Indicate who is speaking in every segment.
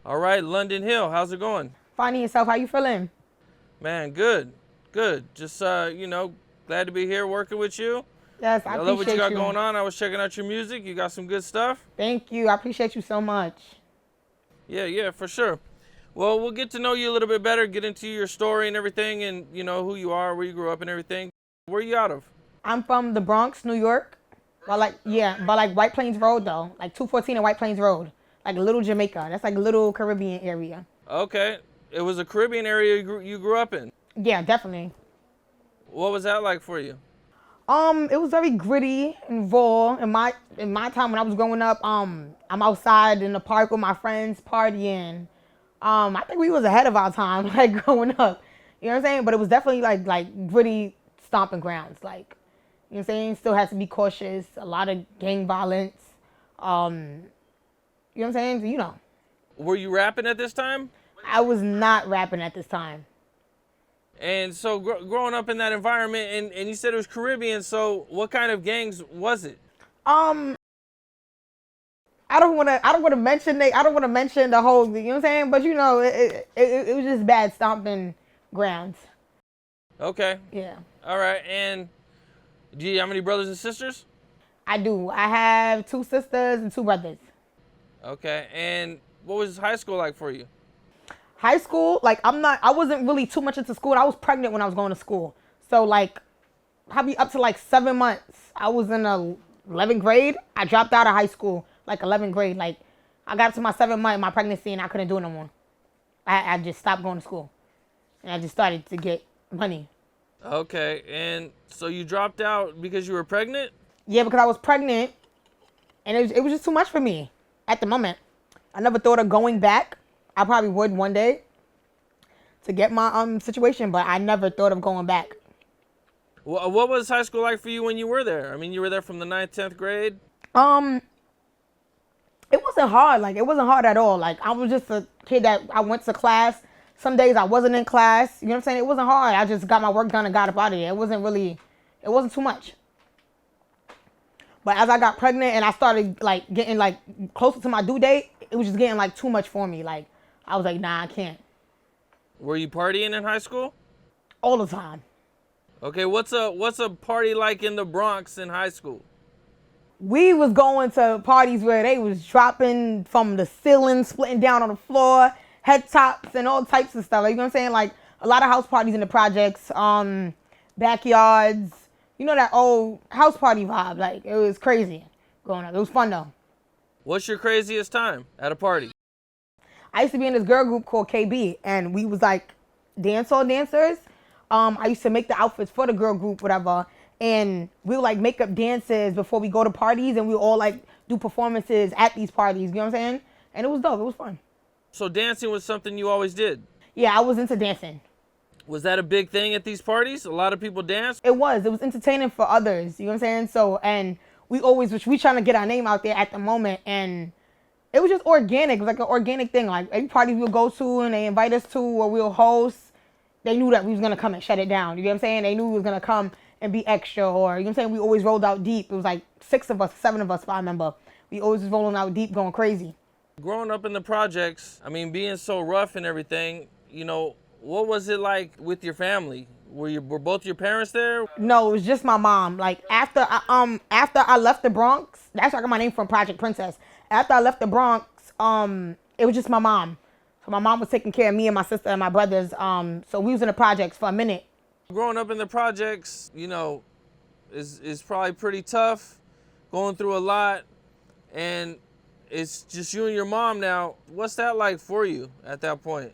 Speaker 1: All right, London Hill, how's it going?
Speaker 2: Finding yourself, how you feeling?
Speaker 1: Man, good, good. Just, glad to be here working with you.
Speaker 2: Yes, I
Speaker 1: I love what you
Speaker 2: appreciate
Speaker 1: got
Speaker 2: you.
Speaker 1: going on. I was checking out your music. You got some good stuff.
Speaker 2: Thank you. I appreciate you so much.
Speaker 1: Yeah, yeah, for sure. Well, we'll get to know you a little bit better, get into your story and everything, and, who you are, where you grew up and everything. Where you out of?
Speaker 2: I'm from the Bronx, New York. But like White Plains Road though, like 214 and White Plains Road, like Little Jamaica. That's like a little Caribbean area.
Speaker 1: Okay. It was a Caribbean area you grew up in.
Speaker 2: Yeah, definitely.
Speaker 1: What was that like for you?
Speaker 2: It was very gritty and raw. In my time when I was growing up, I'm outside in the park with my friends partying. I think we was ahead of our time, like growing up. You know what I'm saying? But it was definitely like gritty stomping grounds. Like, you know what I'm saying? Still has to be cautious. A lot of gang violence. Um, you know what I'm saying? So,
Speaker 1: Were you rapping at this time?
Speaker 2: I was not rapping at this time.
Speaker 1: And so growing up in that environment, and you said it was Caribbean, so what kind of gangs was it?
Speaker 2: Um, I don't want to mention the whole. You know what I'm saying? But it was just bad stomping grounds.
Speaker 1: Okay.
Speaker 2: Yeah,
Speaker 1: All right. And do you have any brothers and sisters?
Speaker 2: I do. I have two sisters and two brothers.
Speaker 1: Okay. And what was high school like for you?
Speaker 2: High school, like I wasn't really too much into school. I was pregnant when I was going to school. So like, probably up to like 7 months. I was in the 11th grade. I dropped out of high school, like 11th grade. Like, I got to my 7 month of my pregnancy and I couldn't do it no more. I just stopped going to school. And I just started to get money.
Speaker 1: Okay. And so you dropped out because you were pregnant?
Speaker 2: Yeah, because I was pregnant and it was just too much for me at the moment. I never thought of going back. I probably would one day to get my situation, but I never thought of going back.
Speaker 1: What was high school like for you when you were there? I mean, you were there from the ninth, 10th grade?
Speaker 2: Um, it wasn't hard. Like, it wasn't hard at all. Like, I was just a kid that I went to class. Some days I wasn't in class. You know what I'm saying? It wasn't hard. I just got my work done and got up out of there. It wasn't too much. But as I got pregnant and I started like getting like closer to my due date, it was just getting like too much for me. Like, I was like, nah, I can't.
Speaker 1: Were you partying in high school?
Speaker 2: All the time.
Speaker 1: Okay, what's a party like in the Bronx in high school?
Speaker 2: We was going to parties where they was dropping from the ceiling, splitting down on the floor, head tops, and all types of stuff. Like, you know what I'm saying? Like, a lot of house parties in the projects, backyards. You know, that old house party vibe. Like, it was crazy growing up. It was fun though.
Speaker 1: What's your craziest time at a party?
Speaker 2: I used to be in this girl group called KB, and we was like dancehall dancers. I used to make the outfits for the girl group, whatever, and we would like make up dances before we go to parties, and we would all like do performances at these parties. You know what I'm saying? And it was dope. It was fun.
Speaker 1: So dancing was something you always did.
Speaker 2: Yeah, I was into dancing.
Speaker 1: Was that a big thing at these parties? A lot of people dance?
Speaker 2: It was. It was entertaining for others. You know what I'm saying? So, and we trying to get our name out there at the moment, and it was just organic. It was like an organic thing. Like, every party we'll go to and they invite us to or we'll host, they knew that we was going to come and shut it down. You know what I'm saying? They knew we was going to come and be extra, or, you know what I'm saying? We always rolled out deep. It was like 6 of us, 7 of us, if I remember. We always was rolling out deep, going crazy.
Speaker 1: Growing up in the projects, I mean, being so rough and everything, what was it like with your family? Were both your parents there?
Speaker 2: No, it was just my mom. Like, after I left the Bronx, that's where I got my name from, Project Princess. After I left the Bronx, it was just my mom. So my mom was taking care of me and my sister and my brothers. So we was in the projects for a minute.
Speaker 1: Growing up in the projects, is probably pretty tough, going through a lot, and it's just you and your mom now. What's that like for you at that point?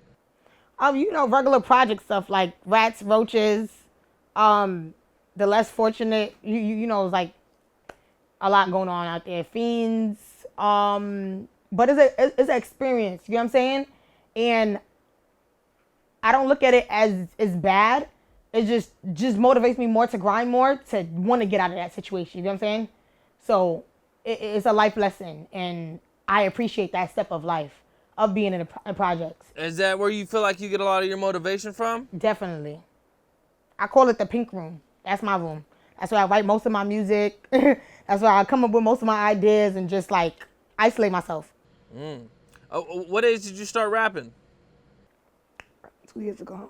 Speaker 2: Regular project stuff like rats, roaches, the less fortunate, it's like a lot going on out there. Fiends, but it's an experience, you know what I'm saying? And I don't look at it as bad. It just motivates me more to grind more, to want to get out of that situation, you know what I'm saying? So it's a life lesson, and I appreciate that step of life of being in projects.
Speaker 1: Is that where you feel like you get a lot of your motivation from?
Speaker 2: Definitely. I call it the pink room. That's my room. That's where I write most of my music. That's where I come up with most of my ideas and just like isolate myself.
Speaker 1: What age did you start rapping?
Speaker 2: 2 years ago.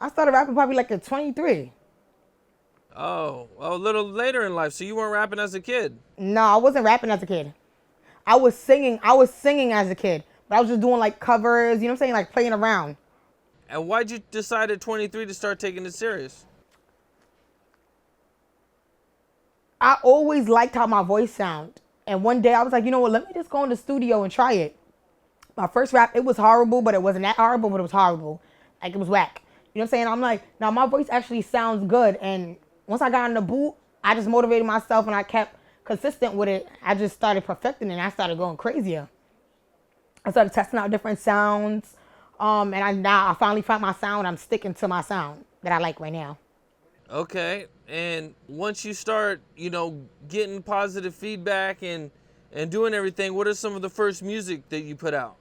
Speaker 2: I started rapping probably like at 23.
Speaker 1: Oh, a little later in life. So you weren't rapping as a kid.
Speaker 2: No, I wasn't rapping as a kid. I was singing. I was singing as a kid, but I was just doing like covers. You know what I'm saying? Like playing around.
Speaker 1: And why'd you decide at 23 to start taking it serious?
Speaker 2: I always liked how my voice sounded. And one day I was like, you know what? Let me just go in the studio and try it. My first rap, it was horrible, but it wasn't that horrible, but it was horrible. Like, it was whack. You know what I'm saying? I'm like, now my voice actually sounds good. And once I got in the booth, I just motivated myself and I kept consistent with it. I just started perfecting it and I started going crazier. I started testing out different sounds. And now I finally found my sound. I'm sticking to my sound that I like right now.
Speaker 1: Okay. And once you start, getting positive feedback and doing everything, what are some of the first music that you put out?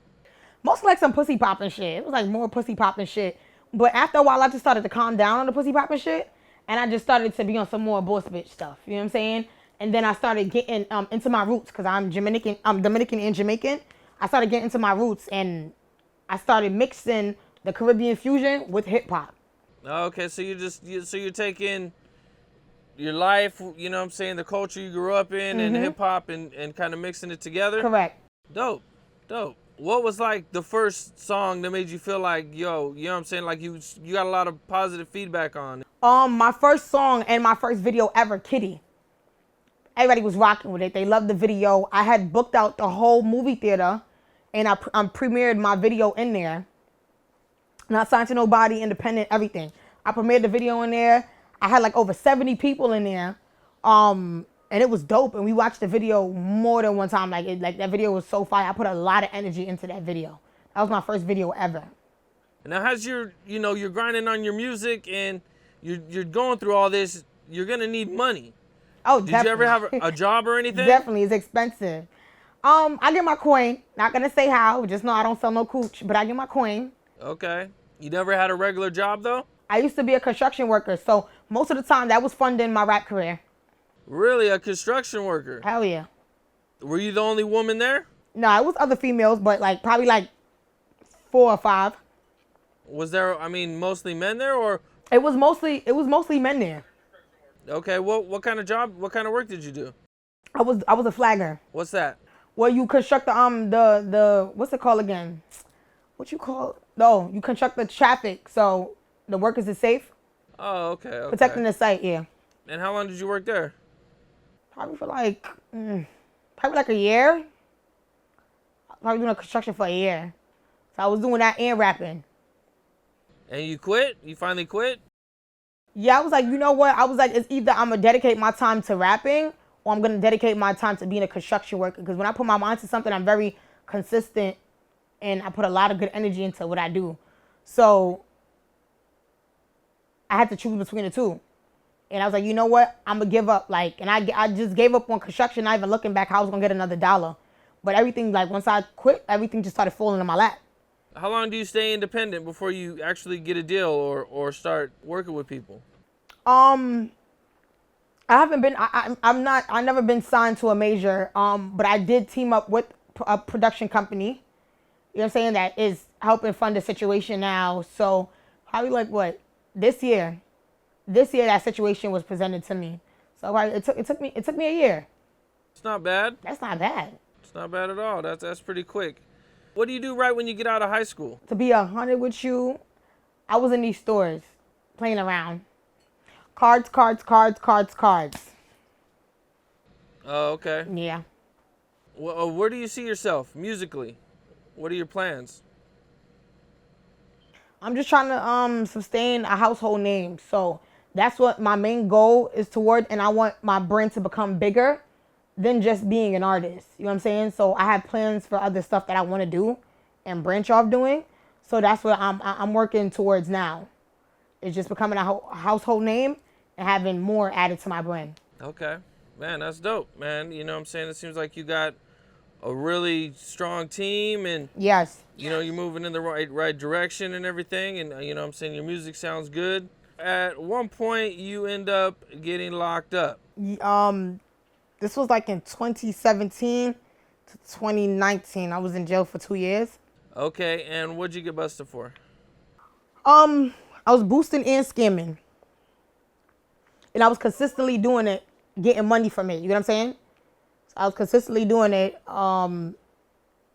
Speaker 2: Mostly like some pussy popping shit. It was like more pussy popping shit. But after a while, I just started to calm down on the pussy popping shit. And I just started to be on some more boss bitch stuff. You know what I'm saying? And then I started getting into my roots because I'm Dominican and Jamaican. I started getting into my roots and I started mixing the Caribbean fusion with hip hop.
Speaker 1: Okay, so you're taking your life, you know what I'm saying, the culture you grew up in and hip hop and kind of mixing it together?
Speaker 2: Correct.
Speaker 1: Dope. What was like the first song that made you feel like, yo, you know what I'm saying, like you got a lot of positive feedback on?
Speaker 2: My first song and my first video ever, Kitty. Everybody was rocking with it. They loved the video. I had booked out the whole movie theater and I premiered my video in there. Not signed to nobody, independent, everything. I premiered the video in there. I had like over 70 people in there. And it was dope. And we watched the video more than one time. Like that video was so fire. I put a lot of energy into that video. That was my first video ever.
Speaker 1: Now, as you're grinding on your music and you're going through all this, you're gonna need money.
Speaker 2: Oh,
Speaker 1: Did
Speaker 2: definitely.
Speaker 1: you ever have a job or anything?
Speaker 2: Definitely, it's expensive. I get my coin. Not gonna say how. Just know I don't sell no cooch, but I get my coin.
Speaker 1: Okay. You never had a regular job though?
Speaker 2: I used to be a construction worker, so most of the time that was funding my rap career.
Speaker 1: Really, a construction worker?
Speaker 2: Hell yeah.
Speaker 1: Were you the only woman there?
Speaker 2: No, it was other females, but probably 4 or 5.
Speaker 1: Was there, mostly men there or?
Speaker 2: It was mostly men there.
Speaker 1: Okay, what kind of job, what kind of work did you do?
Speaker 2: I was a flagger.
Speaker 1: What's that?
Speaker 2: Well, you construct the what's it called again? What you call? No, you construct the traffic so the workers is safe.
Speaker 1: Oh, okay.
Speaker 2: Protecting the site, yeah.
Speaker 1: And how long did you work there?
Speaker 2: Probably for probably a year. Probably doing construction for a year. So I was doing that and rapping.
Speaker 1: And you quit? You finally quit?
Speaker 2: Yeah, I was like, you know what? I was like, it's either I'm going to dedicate my time to rapping or I'm going to dedicate my time to being a construction worker. Because when I put my mind to something, I'm very consistent and I put a lot of good energy into what I do. So I had to choose between the two. And I was like, you know what? I'm going to give up. And I just gave up on construction, not even looking back how I was going to get another dollar. But everything, once I quit, everything just started falling in my lap.
Speaker 1: How long do you stay independent before you actually get a deal or start working with people?
Speaker 2: I haven't been, I never been signed to a major, but I did team up with a production company, you know what I'm saying, that is helping fund the situation now. So probably this year that situation was presented to me. So it took me a year.
Speaker 1: It's not bad.
Speaker 2: That's not bad.
Speaker 1: It's not bad at all. That's pretty quick. What do you do right when you get out of high school?
Speaker 2: To be 100 with you, I was in these stores playing around. Cards.
Speaker 1: Oh, okay.
Speaker 2: Yeah.
Speaker 1: Well, where do you see yourself musically? What are your plans?
Speaker 2: I'm just trying to sustain a household name. So that's what my main goal is toward, and I want my brand to become bigger than just being an artist. You know what I'm saying? So I have plans for other stuff that I want to do and branch off doing. So that's what I'm working towards now. It's just becoming a household name and having more added to my brand.
Speaker 1: Okay. Man, that's dope, man. You know what I'm saying? It seems like you got a really strong team and
Speaker 2: yes,
Speaker 1: you're moving in the right direction and everything, and you know what I'm saying, your music sounds good. At one point you end up getting locked up.
Speaker 2: This was in 2017. 2019. I was in jail for 2 years.
Speaker 1: Okay, and what'd you get busted for?
Speaker 2: I was boosting and scamming. And I was consistently doing it, getting money from it. You know what I'm saying? So I was consistently doing it. And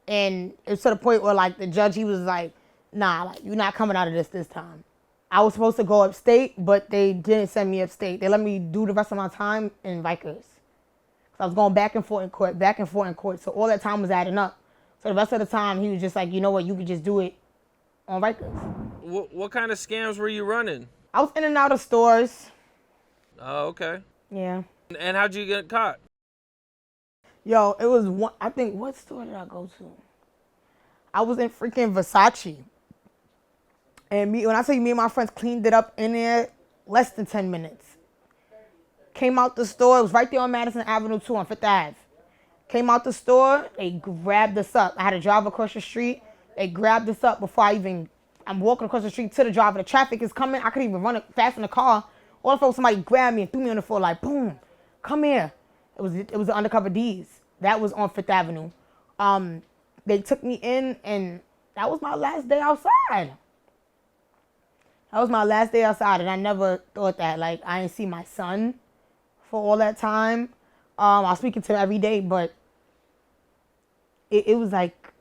Speaker 2: it was to the point where like the judge, he was like, nah, like you're not coming out of this time. I was supposed to go upstate, but they didn't send me upstate. They let me do the rest of my time in Rikers. So I was going back and forth in court, back and forth in court. So all that time was adding up. So the rest of the time, he was just like, you know what, you could just do it on Rikers.
Speaker 1: What kind of scams were you running?
Speaker 2: I was in and out of stores.
Speaker 1: Oh, okay.
Speaker 2: Yeah.
Speaker 1: And how'd you get caught?
Speaker 2: Yo, it was one, I think, what store did I go to? I was in freaking Versace. And when I say me and my friends cleaned it up in there, less than 10 minutes. Came out the store, it was right there on Madison Avenue 2 on 5th Ave. Came out the store, they grabbed us up. I had to drive across the street. They grabbed us up before I'm walking across the street to the driver. The traffic is coming. I couldn't even run fast in the car. All of a sudden, somebody grabbed me and threw me on the floor like, boom, come here. It was the undercover D's. That was on 5th Avenue. They took me in, and that was my last day outside. That was my last day outside, and I never thought that. Like, I didn't see my son for all that time. I was speaking to him every day, but it was like,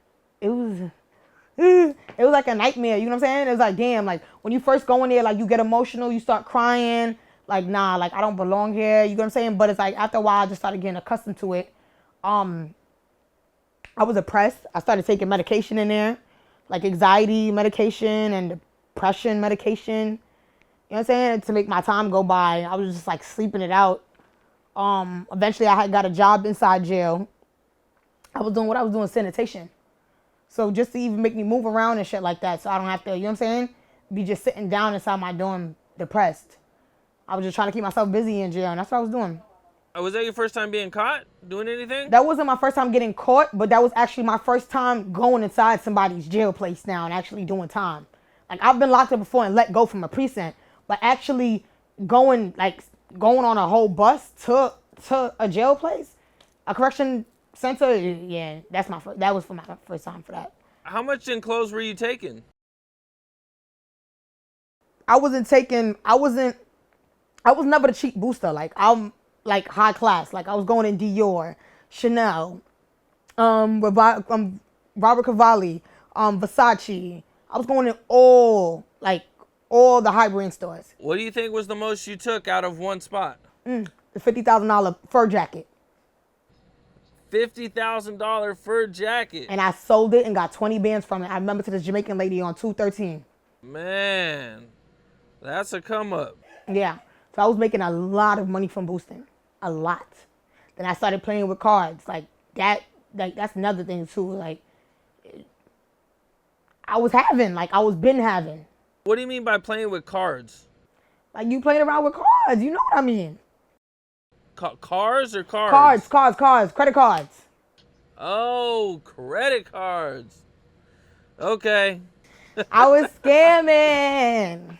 Speaker 2: it was like a nightmare. You know what I'm saying? It was like, damn, like, when you first go in there, like, you get emotional, you start crying. Like, nah, like, I don't belong here. You know what I'm saying? But it's like, after a while, I just started getting accustomed to it. I was oppressed. I started taking medication in there, like anxiety medication and depression medication. You know what I'm saying? To make my time go by. I was just like sleeping it out. Eventually I had got a job inside jail. I was doing what I was doing, sanitation. So just to even make me move around and shit like that, so I don't have to, you know what I'm saying, be just sitting down inside my dorm depressed. I was just trying to keep myself busy in jail, and that's what I was doing.
Speaker 1: Was that your first time being caught doing anything?
Speaker 2: That wasn't my first time getting caught, but that was actually my first time going inside somebody's jail place now and actually doing time. Like, I've been locked up before and let go from a precinct, but actually going on a whole bus to a jail place, a correction center, yeah, that was for my first time for that.
Speaker 1: How much in clothes were you taking?
Speaker 2: I was never the cheap booster. Like, I'm like high class. Like, I was going in Dior, Chanel, Robert Cavalli, Versace. I was going in all the high brand stores.
Speaker 1: What do you think was the most you took out of one spot?
Speaker 2: The $50,000 fur jacket.
Speaker 1: $50,000 fur jacket.
Speaker 2: And I sold it and got 20 bands from it. I remember to this Jamaican lady on 213.
Speaker 1: Man, that's a come up.
Speaker 2: Yeah. So I was making a lot of money from boosting. A lot. Then I started playing with cards. That's another thing too. Like, I was been having.
Speaker 1: What do you mean by playing with cards?
Speaker 2: Like, you playing around with cards. You know what I mean.
Speaker 1: Cars or cards?
Speaker 2: Cards. Credit cards.
Speaker 1: Oh, credit cards. Okay.
Speaker 2: I was scamming.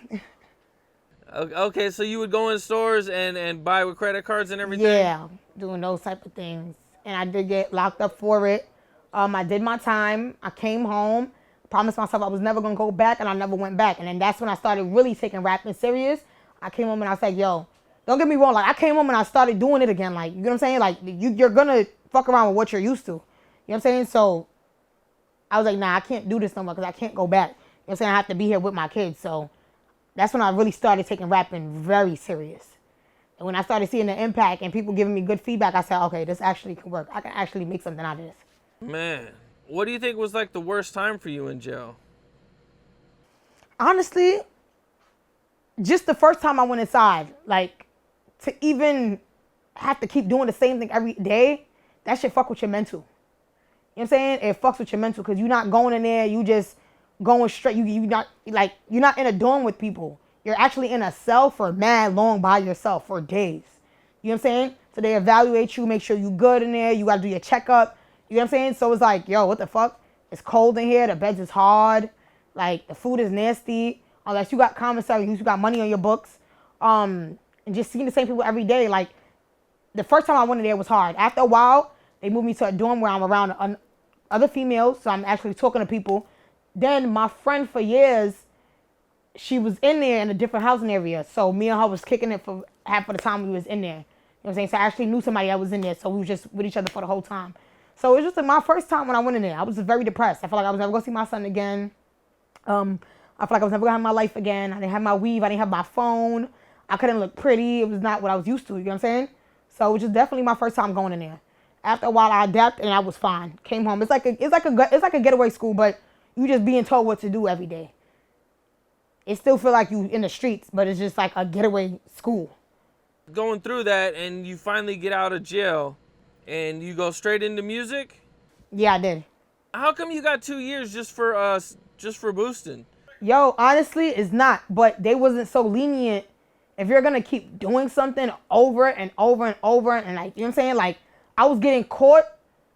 Speaker 1: Okay, so you would go in stores and buy with credit cards and everything?
Speaker 2: Yeah, doing those type of things. And I did get locked up for it. I did my time. I came home, promised myself I was never going to go back, and I never went back. And then that's when I started really taking rapping serious. I came home and I said, yo, don't get me wrong. Like, I came home and I started doing it again. Like, you know what I'm saying? Like, you're going to fuck around with what you're used to. You know what I'm saying? So I was like, nah, I can't do this no more because I can't go back. You know what I'm saying? I have to be here with my kids. So that's when I really started taking rapping very serious. And when I started seeing the impact and people giving me good feedback, I said, okay, this actually can work. I can actually make something out of this.
Speaker 1: Man, what do you think was like the worst time for you in jail?
Speaker 2: Honestly, just the first time I went inside, like, to even have to keep doing the same thing every day, that shit fuck with your mental. You know what I'm saying? It fucks with your mental because you're not going in there, you just going straight. You're not in a dorm with people. You're actually in a cell for mad long by yourself for days. You know what I'm saying? So they evaluate you, make sure you good in there. You got to do your checkup. You know what I'm saying? So it's like, yo, what the fuck? It's cold in here. The beds is hard. Like, the food is nasty. Unless you got commissary, you got money on your books. And just seeing the same people every day. Like, the first time I went in there was hard. After a while, They moved me to a dorm where I'm around other females, so I'm actually talking to people. Then my friend for years, she was in there in a different housing area, so me and her was kicking it for half of the time we was in there. You know what I'm saying? So I actually knew somebody that was in there, so we was just with each other for the whole time. So it was just like my first time when I went in there. I was just very depressed. I felt like I was never gonna see my son again. I felt like I was never gonna have my life again. I didn't have my weave. I didn't have my phone. I couldn't look pretty. It was not what I was used to. You know what I'm saying? So it was just definitely my first time going in there. After a while, I adapted and I was fine. Came home. It's like a getaway school, but you just being told what to do every day. It still feel like you in the streets, but it's just like a getaway school.
Speaker 1: Going through that, and you finally get out of jail, and you go straight into music.
Speaker 2: Yeah, I did.
Speaker 1: How come you got 2 years just for boosting?
Speaker 2: Yo, honestly, it's not. But they wasn't so lenient. If you're gonna keep doing something over and over and over, and like, you know what I'm saying? Like, I was getting caught.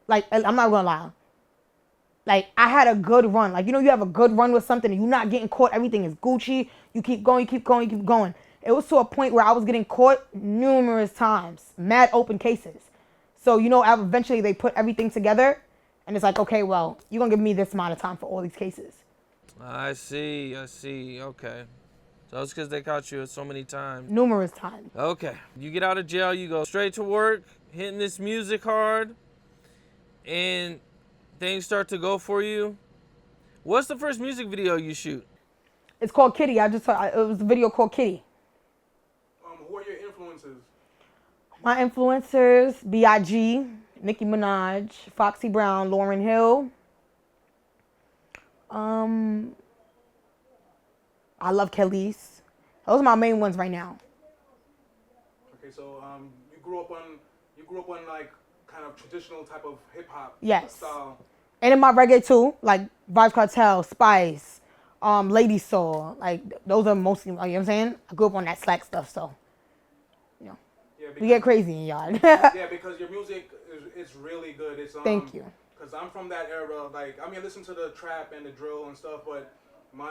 Speaker 2: Like, I'm not gonna lie. Like, I had a good run. Like, you know, you have a good run with something and you're not getting caught. Everything is Gucci. You keep going, you keep going, you keep going. It was to a point where I was getting caught numerous times. Mad open cases. So, you know, eventually they put everything together. And it's like, okay, well, you're going to give me this amount of time for all these cases.
Speaker 1: I see. Okay. So it's because they caught you so many times.
Speaker 2: Numerous times.
Speaker 1: Okay. You get out of jail, you go straight to work, hitting this music hard, and things start to go for you. What's the first music video you shoot?
Speaker 2: It's called Kitty. It was a video called Kitty.
Speaker 3: Who are your influences?
Speaker 2: My influencers, B.I.G., Nicki Minaj, Foxy Brown, Lauryn Hill. I love Khalees. Those are my main ones right now.
Speaker 3: Okay, so you grew up on like kind of traditional type of hip hop style.
Speaker 2: And in my reggae too, like Vybz Kartel, Spice, Lady Soul, like those are mostly, you know what I'm saying? I grew up on that slack stuff, so, you know, we get crazy in yard.
Speaker 3: Yeah, because your music is really good. It's
Speaker 2: Thank you.
Speaker 3: Because I'm from that era. Like, I mean, I listen to the trap and the drill and stuff, but my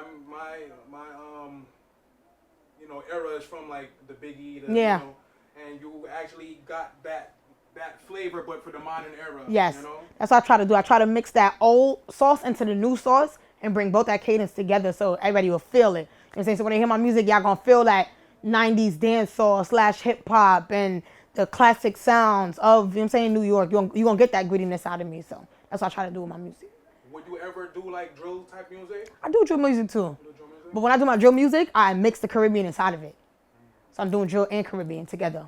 Speaker 3: you know, era is from like the Biggie, you know, and you actually got that flavor, but for the modern era.
Speaker 2: Yes,
Speaker 3: you know?
Speaker 2: That's what I try to do. I try to mix that old sauce into the new sauce and bring both that cadence together so everybody will feel it. You know what I'm saying? So when they hear my music, y'all gonna feel that 90s dancehall / hip hop and the classic sounds of, you know what I'm saying, New York. You're gonna get that grittiness out of me. So that's what I try to do with my music.
Speaker 3: Would you ever do like drill type music?
Speaker 2: I do drill music too. But when I do my drill music, I mix the Caribbean inside of it. So I'm doing drill and Caribbean together.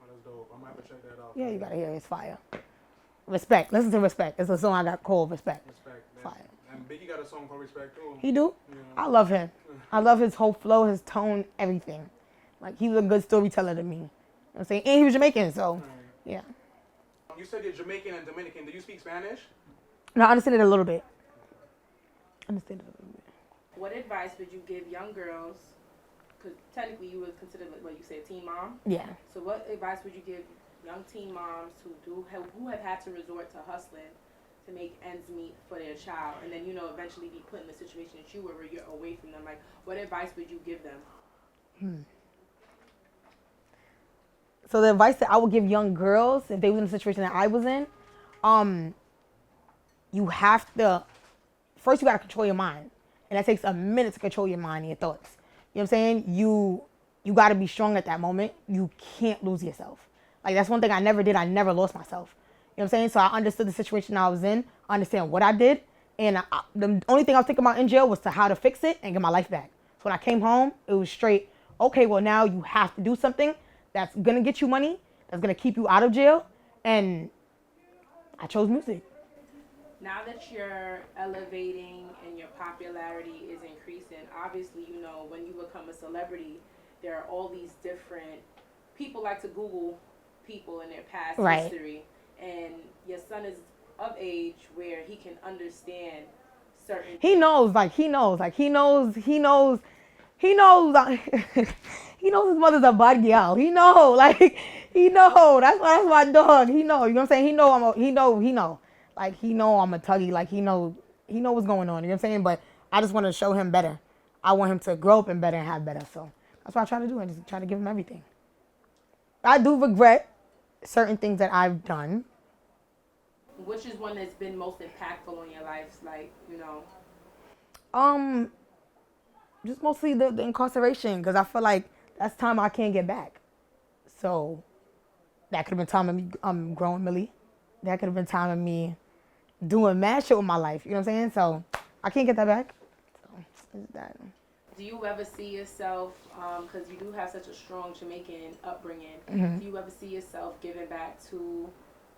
Speaker 3: Oh, that's dope. I'm gonna have to check that out.
Speaker 2: Yeah, you gotta hear it. It's fire. Respect. Listen to Respect. It's a song I got called Respect.
Speaker 3: Respect.
Speaker 2: Fire.
Speaker 3: And Biggie got a song called Respect too.
Speaker 2: He do?
Speaker 3: Yeah.
Speaker 2: I love him. I love his whole flow, his tone, everything. Like, he was a good storyteller to me. You know what I'm saying? And he was Jamaican, so, yeah.
Speaker 3: You said you're Jamaican and Dominican. Do you speak Spanish?
Speaker 2: No, I understand it a little bit.
Speaker 4: What advice would you give young girls? Because technically you would consider, what you say, a teen mom.
Speaker 2: Yeah.
Speaker 4: So what advice would you give young teen moms who have had to resort to hustling to make ends meet for their child, and then, you know, eventually be put in the situation that you were where you're away from them? Like, what advice would you give them?
Speaker 2: So the advice that I would give young girls, if they was in the situation that I was in, you have to, first you got to control your mind. And that takes a minute to control your mind and your thoughts. You know what I'm saying? You got to be strong at that moment. You can't lose yourself. Like, that's one thing I never did. I never lost myself. You know what I'm saying? So I understood the situation I was in. I understand what I did. And the only thing I was thinking about in jail was how to fix it and get my life back. So when I came home, it was straight, okay, well, now you have to do something that's going to get you money, that's going to keep you out of jail. And I chose music.
Speaker 4: Now that you're elevating and your popularity is increasing, obviously, you know, when you become a celebrity, there are all these different people like to Google people in their past history. And your son is of age where he can understand certain
Speaker 2: he knows his mother's a bad girl. He know. That's my dog. He know. You know what I'm saying? He know Like, he know I'm a tuggy. Like, he know what's going on. You know what I'm saying? But I just want to show him better. I want him to grow up and better and have better. So that's what I try to do. I just try to give him everything. I do regret certain things that I've done.
Speaker 4: Which is one that's been most impactful on your life? Like,
Speaker 2: Just mostly the incarceration, because I feel like that's time I can't get back. So that could have been time of me growing Millie. That could have been time of me doing mad shit with my life. You know what I'm saying? So I can't get that back. So it's that.
Speaker 4: do you ever see yourself, because you do have such a strong Jamaican upbringing, do you ever see yourself giving back to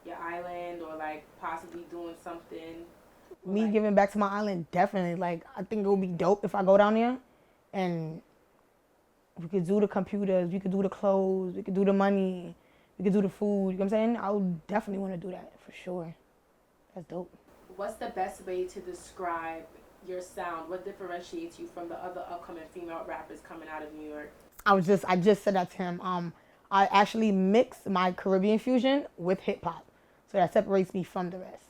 Speaker 4: your island or like possibly doing something?
Speaker 2: Me giving back to my island, definitely. Like, I think it would be dope if I go down there and we could do the computers, we could do the clothes, we could do the money, we could do the food. You know what I'm saying? I would definitely want to do that for sure. That's dope.
Speaker 4: What's the best way to describe your sound? What differentiates you from the other upcoming female rappers coming out of New York?
Speaker 2: I just said that to him. I actually mix my Caribbean fusion with hip hop, so that separates me from the rest.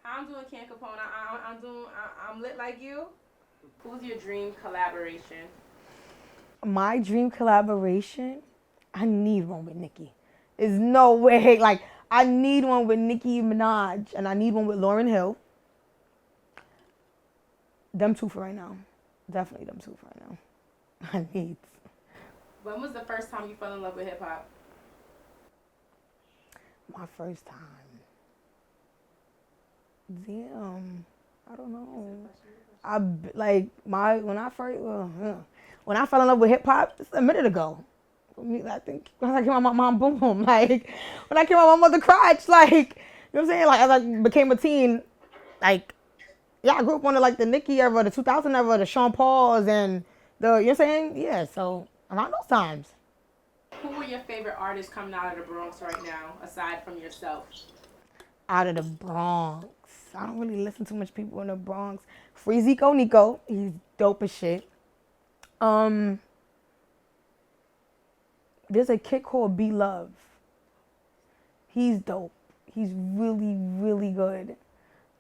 Speaker 4: How I'm doing, Ken Capone? I'm lit like you. Who's your dream collaboration?
Speaker 2: My dream collaboration, I need one with Nicki. There's no way. Like, I need one with Nicki Minaj, and I need one with Lauryn Hill. Them two for right now. Definitely them two for right now. I need.
Speaker 4: When was the first time you fell in love with hip hop?
Speaker 2: My first time. Damn, I don't know. When I fell in love with hip hop, it's a minute ago. I think when I came out my mom boom boom, like when I came out my mother crotch, like, you know what I'm saying? Like, as I became a teen, like, yeah, I grew up under like the Nicki era, the 2000 era, the Sean Pauls, and the, you know what I'm saying? Yeah, so around those times.
Speaker 4: Who are your favorite artists coming out of the Bronx right now, aside from yourself?
Speaker 2: Out of the Bronx. I don't really listen to much people in the Bronx. Free Zico Nico. He's dope as shit. There's a kid called B Love. He's dope. He's really, really good.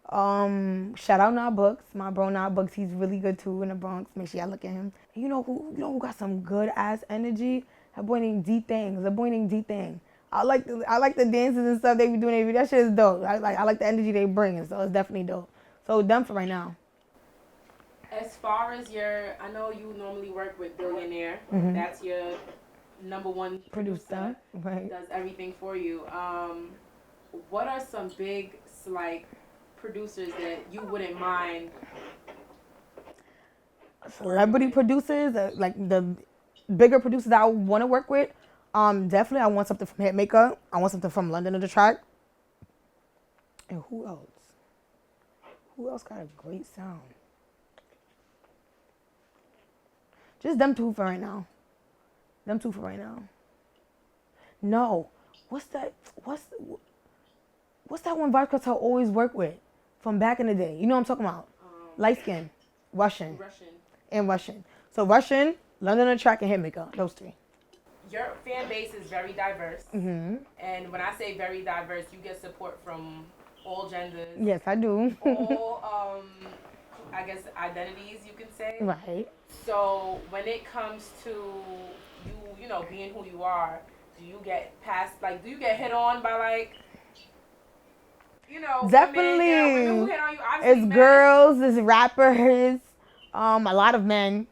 Speaker 2: Shout out Nah Books. My bro Nah Books, he's really good too in the Bronx. Make sure y'all look at him. You know who got some good ass energy? That boy named D Thing. The boy named D Thing. I like the dances and stuff they be doing every. That shit is dope. I like the energy they bring, so it's definitely dope. So done for right now.
Speaker 4: As far as I know you normally work with Billionaire.
Speaker 2: Mm-hmm.
Speaker 4: That's your number one producer.
Speaker 2: Right.
Speaker 4: Does everything for you. What are some big like producers that you wouldn't mind?
Speaker 2: Celebrity producers, like the bigger producers that I want to work with. Definitely I want something from Hitmaker. I want something from London on the Track. And who else? Who else got a great sound? Just them two for right now. Them two for right now. No. What's that one Vibe Cartel always work with from back in the day? You know what I'm talking about? Light skin. Russian. So Russian, London on the Track, and Hitmaker. Those three.
Speaker 4: Your fan base is very diverse.
Speaker 2: Mm-hmm.
Speaker 4: And when I say very diverse, you get support from all genders.
Speaker 2: Yes, I do.
Speaker 4: All, I guess, identities, you can say.
Speaker 2: Right.
Speaker 4: So when it comes to you know, being who you are, do you get hit on by, like, you know,
Speaker 2: definitely
Speaker 4: women who hit on you? Obviously,
Speaker 2: it's girls, it's rappers, a lot of men.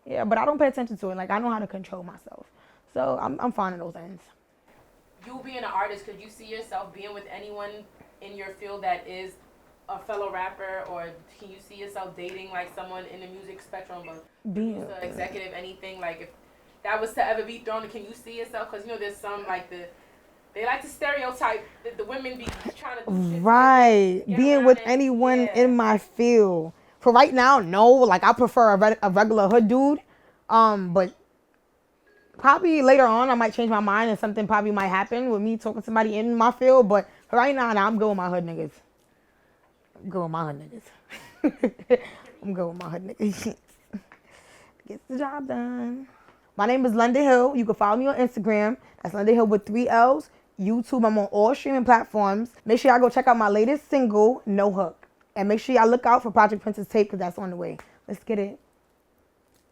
Speaker 2: Yeah, but I don't pay attention to it. Like, I know how to control myself. So I'm fine in those ends.
Speaker 4: You being an artist, could you see yourself being with anyone in your field that is a fellow rapper, or can you see yourself dating like someone in the music spectrum, a producer, executive, anything? Like, if that was to ever be thrown, can you see yourself? Because, you know, there's some like they like to stereotype the women be trying to do shit.
Speaker 2: Right, being with anyone in my field. For right now, no. Like, I prefer a regular hood dude. But probably later on, I might change my mind and something probably might happen with me talking to somebody in my field. But for right now, I'm good with my hood niggas. I'm good with my hood niggas. Gets the job done. My name is London Hill. You can follow me on Instagram. That's London Hill with 3 L's. YouTube, I'm on all streaming platforms. Make sure y'all go check out my latest single, No Hook. And make sure y'all look out for Project Princess tape, because that's on the way. Let's get it.